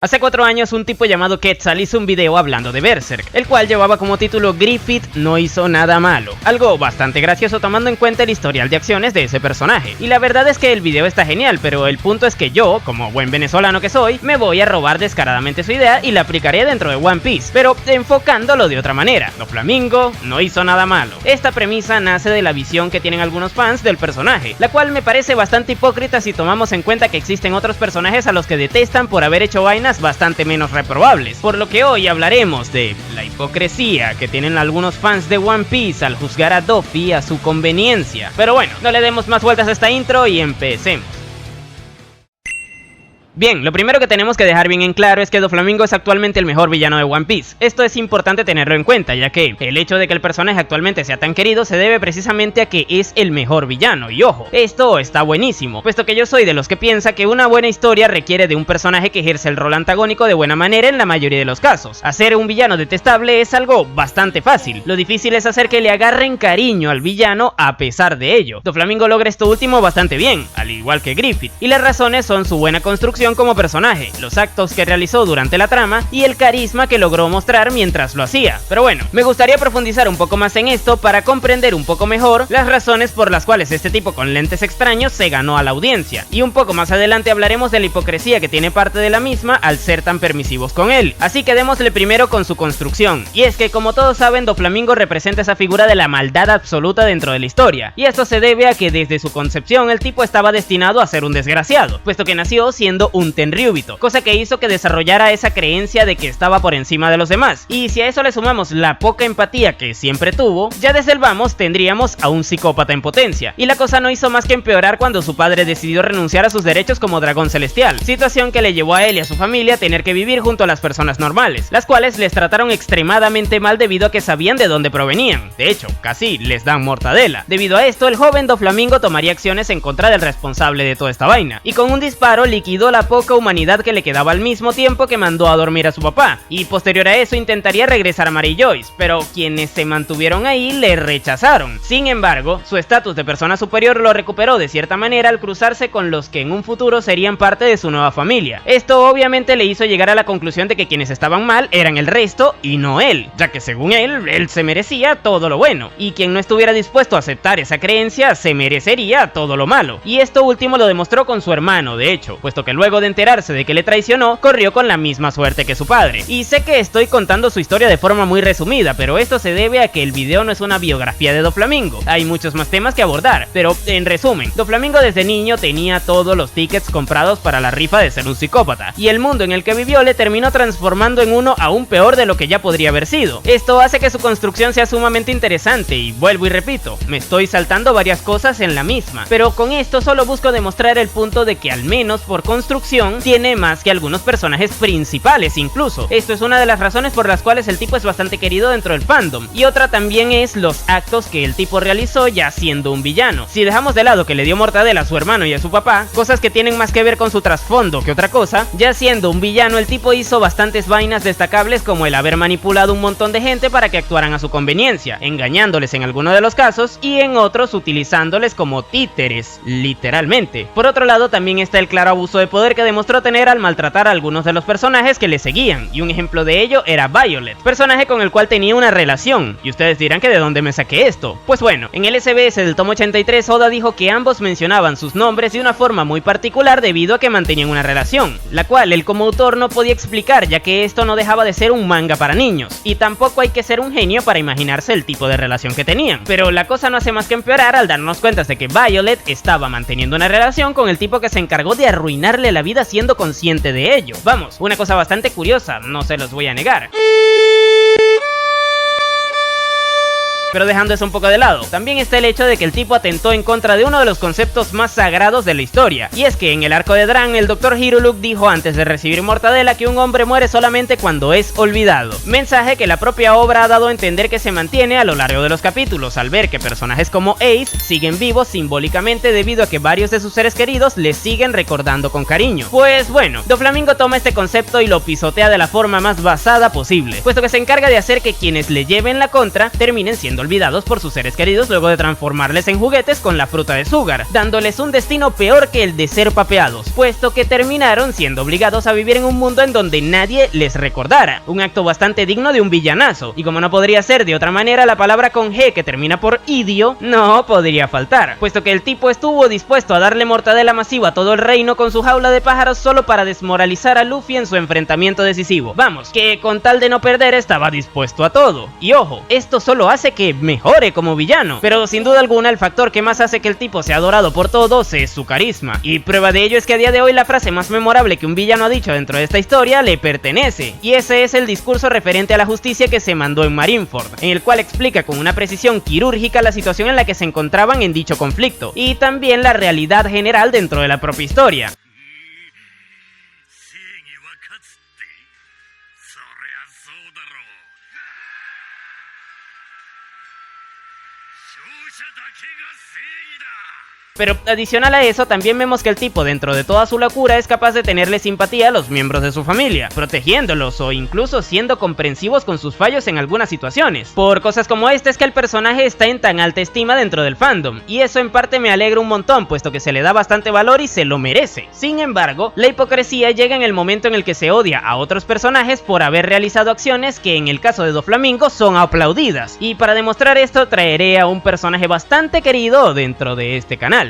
Hace 4 años un tipo llamado Quetzal hizo un video hablando de Berserk, el cual llevaba como título Griffith no hizo nada malo, algo bastante gracioso tomando en cuenta el historial de acciones de ese personaje. Y la verdad es que el video está genial, pero el punto es que yo, como buen venezolano que soy, me voy a robar descaradamente su idea y la aplicaré dentro de One Piece, pero enfocándolo de otra manera. Doflamingo no hizo nada malo. Esta premisa nace de la visión que tienen algunos fans del personaje, la cual me parece bastante hipócrita si tomamos en cuenta que existen otros personajes a los que detestan por haber hecho vainas bastante menos reprobables, por lo que hoy hablaremos de la hipocresía que tienen algunos fans de One Piece al juzgar a Doffy a su conveniencia. Pero bueno, no le demos más vueltas a esta intro y empecemos. Bien, lo primero que tenemos que dejar bien en claro es que Doflamingo es actualmente el mejor villano de One Piece. Esto es importante tenerlo en cuenta, ya que el hecho de que el personaje actualmente sea tan querido se debe precisamente a que es el mejor villano. Y ojo, esto está buenísimo, puesto que yo soy de los que piensa que una buena historia requiere de un personaje que ejerce el rol antagónico de buena manera en la mayoría de los casos. Hacer un villano detestable es algo bastante fácil, lo difícil es hacer que le agarren cariño al villano a pesar de ello. Doflamingo logra esto último bastante bien, al igual que Griffith, y las razones son su buena construcción como personaje, los actos que realizó durante la trama y el carisma que logró mostrar mientras lo hacía. Pero bueno, me gustaría profundizar un poco más en esto para comprender un poco mejor las razones por las cuales este tipo con lentes extraños se ganó a la audiencia, y un poco más adelante hablaremos de la hipocresía que tiene parte de la misma al ser tan permisivos con él. Así que démosle primero con su construcción, y es que como todos saben, Doflamingo representa esa figura de la maldad absoluta dentro de la historia, y esto se debe a que desde su concepción el tipo estaba destinado a ser un desgraciado, puesto que nació siendo un Tenryubito, cosa que hizo que desarrollara esa creencia de que estaba por encima de los demás. Y si a eso le sumamos la poca empatía que siempre tuvo, ya desde el vamos tendríamos a un psicópata en potencia. Y la cosa no hizo más que empeorar cuando su padre decidió renunciar a sus derechos como dragón celestial, situación que le llevó a él y a su familia a tener que vivir junto a las personas normales, las cuales les trataron extremadamente mal debido a que sabían de dónde provenían. De hecho, casi les dan mortadela. Debido a esto, el joven Doflamingo tomaría acciones en contra del responsable de toda esta vaina, y con un disparo liquidó la poca humanidad que le quedaba al mismo tiempo que mandó a dormir a su papá, y posterior a eso intentaría regresar a Mary Joyce, pero quienes se mantuvieron ahí le rechazaron. Sin embargo, su estatus de persona superior lo recuperó de cierta manera al cruzarse con los que en un futuro serían parte de su nueva familia. Esto obviamente le hizo llegar a la conclusión de que quienes estaban mal eran el resto y no él, ya que según él se merecía todo lo bueno, y quien no estuviera dispuesto a aceptar esa creencia se merecería todo lo malo. Y esto último lo demostró con su hermano, de hecho, puesto que luego de enterarse de que le traicionó, corrió con la misma suerte que su padre. Y sé que estoy contando su historia de forma muy resumida, pero esto se debe a que el video no es una biografía de Doflamingo. Hay muchos más temas que abordar, pero en resumen, Doflamingo desde niño tenía todos los tickets comprados para la rifa de ser un psicópata, y el mundo en el que vivió le terminó transformando en uno aún peor de lo que ya podría haber sido. Esto hace que su construcción sea sumamente interesante, y vuelvo y repito, me estoy saltando varias cosas en la misma, pero con esto solo busco demostrar el punto de que al menos por construcción tiene más que algunos personajes principales incluso. Esto es una de las razones por las cuales el tipo es bastante querido dentro del fandom, y otra también es los actos que el tipo realizó ya siendo un villano. Si dejamos de lado que le dio mortadela a su hermano y a su papá, cosas que tienen más que ver con su trasfondo que otra cosa, ya siendo un villano el tipo hizo bastantes vainas destacables, como el haber manipulado un montón de gente para que actuaran a su conveniencia, engañándoles en algunos de los casos y en otros utilizándoles como títeres, literalmente. Por otro lado también está el claro abuso de poder que demostró tener al maltratar a algunos de los personajes que le seguían, y un ejemplo de ello era Violet, personaje con el cual tenía una relación, y ustedes dirán que de dónde me saqué esto. Pues bueno, en el SBS del tomo 83 Oda dijo que ambos mencionaban sus nombres de una forma muy particular debido a que mantenían una relación, la cual él como autor no podía explicar, ya que esto no dejaba de ser un manga para niños, y tampoco hay que ser un genio para imaginarse el tipo de relación que tenían. Pero la cosa no hace más que empeorar al darnos cuenta de que Violet estaba manteniendo una relación con el tipo que se encargó de arruinarle la vida siendo consciente de ello. Vamos, una cosa bastante curiosa, no se los voy a negar. Pero dejando eso un poco de lado, también está el hecho de que el tipo atentó en contra de uno de los conceptos más sagrados de la historia, y es que en el arco de Dran el Dr. Hiruluk dijo antes de recibir mortadela que un hombre muere solamente cuando es olvidado, mensaje que la propia obra ha dado a entender que se mantiene a lo largo de los capítulos, al ver que personajes como Ace siguen vivos simbólicamente debido a que varios de sus seres queridos les siguen recordando con cariño. Pues bueno, Doflamingo toma este concepto y lo pisotea de la forma más basada posible, puesto que se encarga de hacer que quienes le lleven la contra terminen siendo siendo olvidados por sus seres queridos luego de transformarles en juguetes con la fruta de Sugar, dándoles un destino peor que el de ser papeados, puesto que terminaron siendo obligados a vivir en un mundo en donde nadie les recordara, un acto bastante digno de un villanazo, y como no podría ser de otra manera, la palabra con G que termina por idio no podría faltar, puesto que el tipo estuvo dispuesto a darle mortadela masiva a todo el reino con su jaula de pájaros solo para desmoralizar a Luffy en su enfrentamiento decisivo. Vamos, que con tal de no perder estaba dispuesto a todo. Y ojo, esto solo hace que mejore como villano, pero sin duda alguna el factor que más hace que el tipo sea adorado por todos es su carisma, y prueba de ello es que a día de hoy la frase más memorable que un villano ha dicho dentro de esta historia le pertenece, y ese es el discurso referente a la justicia que se mandó en Marineford, en el cual explica con una precisión quirúrgica la situación en la que se encontraban en dicho conflicto, y también la realidad general dentro de la propia historia. Pero adicional a eso, también vemos que el tipo dentro de toda su locura es capaz de tenerle simpatía a los miembros de su familia, protegiéndolos o incluso siendo comprensivos con sus fallos en algunas situaciones. Por cosas como esta es que el personaje está en tan alta estima dentro del fandom, y eso en parte me alegra un montón, puesto que se le da bastante valor y se lo merece. Sin embargo, la hipocresía llega en el momento en el que se odia a otros personajes por haber realizado acciones que en el caso de Doflamingo son aplaudidas, y para demostrar esto traeré a un personaje bastante querido dentro de este canal.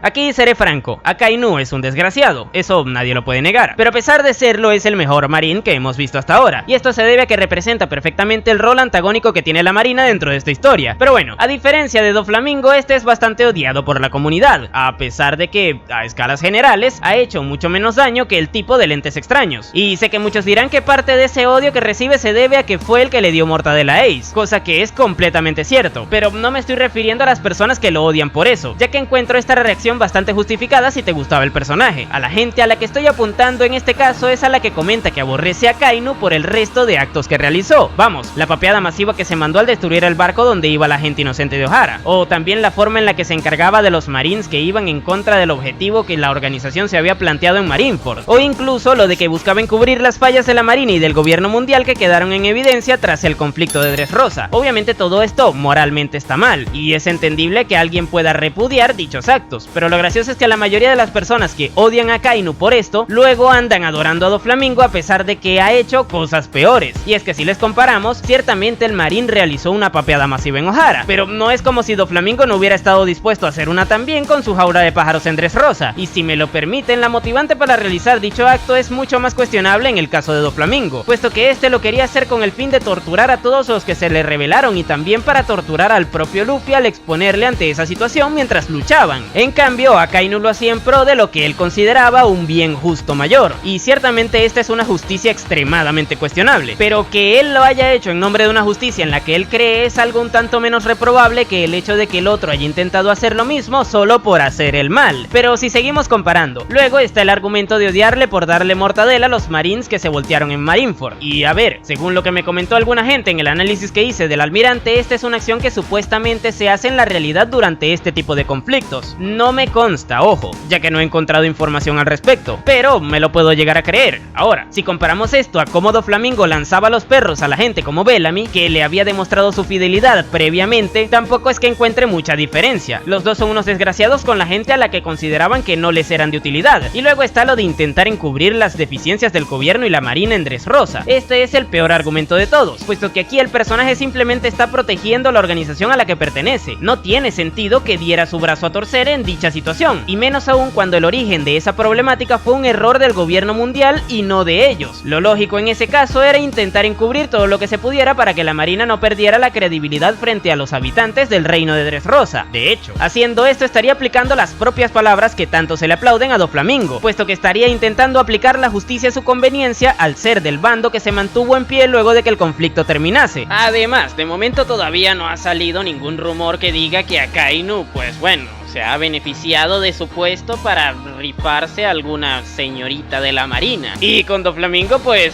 Aquí seré franco, Akainu es un desgraciado, eso nadie lo puede negar, pero a pesar de serlo es el mejor marín que hemos visto hasta ahora, y esto se debe a que representa perfectamente el rol antagónico que tiene la marina dentro de esta historia. Pero bueno, a diferencia de Doflamingo, este es bastante odiado por la comunidad, a pesar de que, a escalas generales, ha hecho mucho menos daño que el tipo de lentes extraños, y sé que muchos dirán que parte de ese odio que recibe se debe a que fue el que le dio mortadela a Ace, cosa que es completamente cierto, pero no me estoy refiriendo a las personas que lo odian por eso, ya que encuentro esta reacción bastante justificada si te gustaba el personaje. A la gente a la que estoy apuntando en este caso es a la que comenta que aborrece a Akainu por el resto de actos que realizó. Vamos, la papeada masiva que se mandó al destruir el barco donde iba la gente inocente de Ohara, o también la forma en la que se encargaba de los marines que iban en contra del objetivo que la organización se había planteado en Marineford, o incluso lo de que buscaba encubrir las fallas de la marina y del gobierno mundial que quedaron en evidencia tras el conflicto de Dressrosa. Obviamente todo esto moralmente está mal, y es entendible que alguien pueda repudiar dichos actos, pero lo gracioso es que la mayoría de las personas que odian a Akainu por esto, luego andan adorando a Doflamingo a pesar de que ha hecho cosas peores. Y es que si les comparamos, ciertamente el marín realizó una papeada masiva en Ohara, pero no es como si Doflamingo no hubiera estado dispuesto a hacer una también con su jaula de pájaros en Dressrosa, y si me lo permiten, la motivante para realizar dicho acto es mucho más cuestionable en el caso de Doflamingo, puesto que este lo quería hacer con el fin de torturar a todos los que se le rebelaron y también para torturar al propio Luffy al exponerle ante esa situación mientras luchaban. En cambio, Akainu lo hacía en pro de lo que él consideraba un bien justo mayor, y ciertamente esta es una justicia extremadamente cuestionable, pero que él lo haya hecho en nombre de una justicia en la que él cree es algo un tanto menos reprobable que el hecho de que el otro haya intentado hacer lo mismo solo por hacer el mal. Pero si seguimos comparando, luego está el argumento de odiarle por darle mortadela a los marines que se voltearon en Marineford, y a ver, según lo que me comentó alguna gente en el análisis que hice del almirante, esta es una acción que supuestamente se hace en la realidad durante este tipo de conflictos. No me consta, ojo, ya que no he encontrado información al respecto, pero me lo puedo llegar a creer. Ahora, si comparamos esto a cómo Doflamingo lanzaba los perros a la gente como Bellamy, que le había demostrado su fidelidad previamente, tampoco es que encuentre mucha diferencia. Los dos son unos desgraciados con la gente a la que consideraban que no les eran de utilidad, y luego está lo de intentar encubrir las deficiencias del gobierno y la marina en Dressrosa. Este es el peor argumento de todos, puesto que aquí el personaje simplemente está protegiendo la organización a la que pertenece. No tiene sentido que diera su brazo a torcer en dicha situación, y menos aún cuando el origen de esa problemática fue un error del gobierno mundial y no de ellos. Lo lógico en ese caso era intentar encubrir todo lo que se pudiera para que la marina no perdiera la credibilidad frente a los habitantes del reino de Dressrosa. De hecho, haciendo esto estaría aplicando las propias palabras que tanto se le aplauden a Doflamingo, puesto que estaría intentando aplicar la justicia a su conveniencia al ser del bando que se mantuvo en pie luego de que el conflicto terminase. Además, de momento todavía no ha salido ningún rumor que diga que Akainu, pues bueno, se ha beneficiado de su puesto para rifarse a alguna señorita de la marina. Y con Doflamingo pues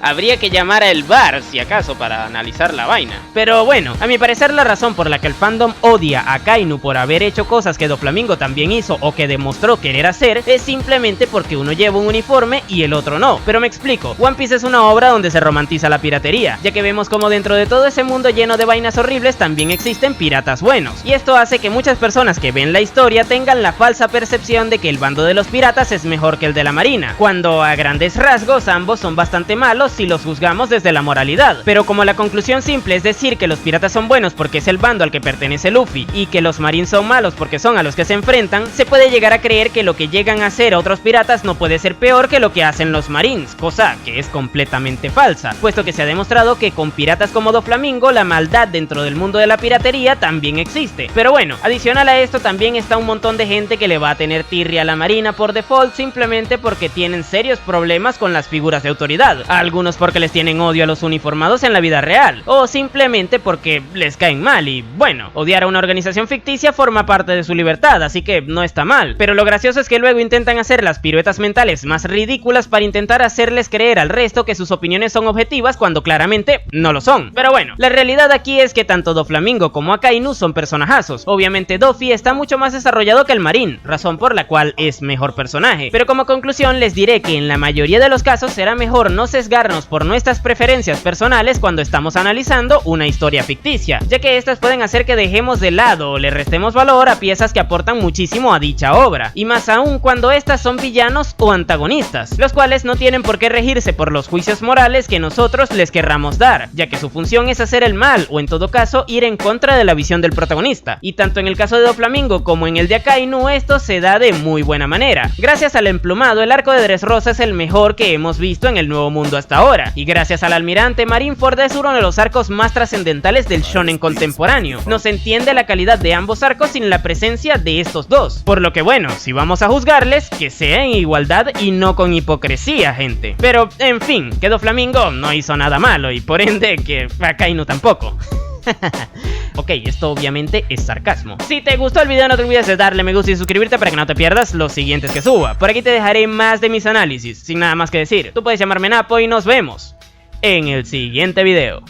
Habría que llamar a el VAR, si acaso, para analizar la vaina. Pero bueno, a mi parecer la razón por la que el fandom odia a Akainu por haber hecho cosas que Doflamingo también hizo o que demostró querer hacer es simplemente porque uno lleva un uniforme y el otro no. Pero me explico, One Piece es una obra donde se romantiza la piratería, ya que vemos como dentro de todo ese mundo lleno de vainas horribles también existen piratas buenos, y esto hace que muchas personas que ven la historia tengan la falsa percepción de que el bando de los piratas es mejor que el de la marina, cuando a grandes rasgos ambos son bastante malos si los juzgamos desde la moralidad. Pero como la conclusión simple es decir que los piratas son buenos porque es el bando al que pertenece Luffy y que los marines son malos porque son a los que se enfrentan, se puede llegar a creer que lo que llegan a hacer otros piratas no puede ser peor que lo que hacen los marines, cosa que es completamente falsa, puesto que se ha demostrado que con piratas como Doflamingo la maldad dentro del mundo de la piratería también existe. Pero bueno, adicional a esto también está un montón de gente que le va a tener tirria a la marina por default simplemente porque tienen serios problemas con las figuras de autoridad, algunos porque les tienen odio a los uniformados en la vida real, o simplemente porque les caen mal y bueno, odiar a una organización ficticia forma parte de su libertad, así que no está mal. Pero lo gracioso es que luego intentan hacer las piruetas mentales más ridículas para intentar hacerles creer al resto que sus opiniones son objetivas cuando claramente no lo son. Pero bueno, la realidad aquí es que tanto Doflamingo como Akainu son personajazos. Obviamente Doffy está mucho más desarrollado que el marín, razón por la cual es mejor personaje. Pero como conclusión les diré que en la mayoría de los casos será mejor no sesgarnos por nuestras preferencias personales cuando estamos analizando una historia ficticia, ya que estas pueden hacer que dejemos de lado o le restemos valor a piezas que aportan muchísimo a dicha obra, y más aún cuando estas son villanos o antagonistas, los cuales no tienen por qué regirse por los juicios morales que nosotros les querramos dar, ya que su función es hacer el mal o en todo caso ir en contra de la visión del protagonista, y tanto en el caso de Doflamingo como en el de Akainu esto se da de muy buena manera. Gracias al emplumado, el arco de Dressrosa es el mejor que hemos visto en el Nuevo Mundo hasta ahora, y gracias al almirante, Marineford es uno de los arcos más trascendentales del shonen contemporáneo. No se entiende la calidad de ambos arcos sin la presencia de estos dos, por lo que bueno, si vamos a juzgarles, que sea en igualdad y no con hipocresía, gente. Pero en fin, que Doflamingo no hizo nada malo y por ende que Akainu tampoco. Ok, esto obviamente es sarcasmo. Si te gustó el video no te olvides de darle me gusta y suscribirte para que no te pierdas los siguientes que suba. Por aquí te dejaré más de mis análisis. Sin nada más que decir, tú puedes llamarme Napo y nos vemos en el siguiente video.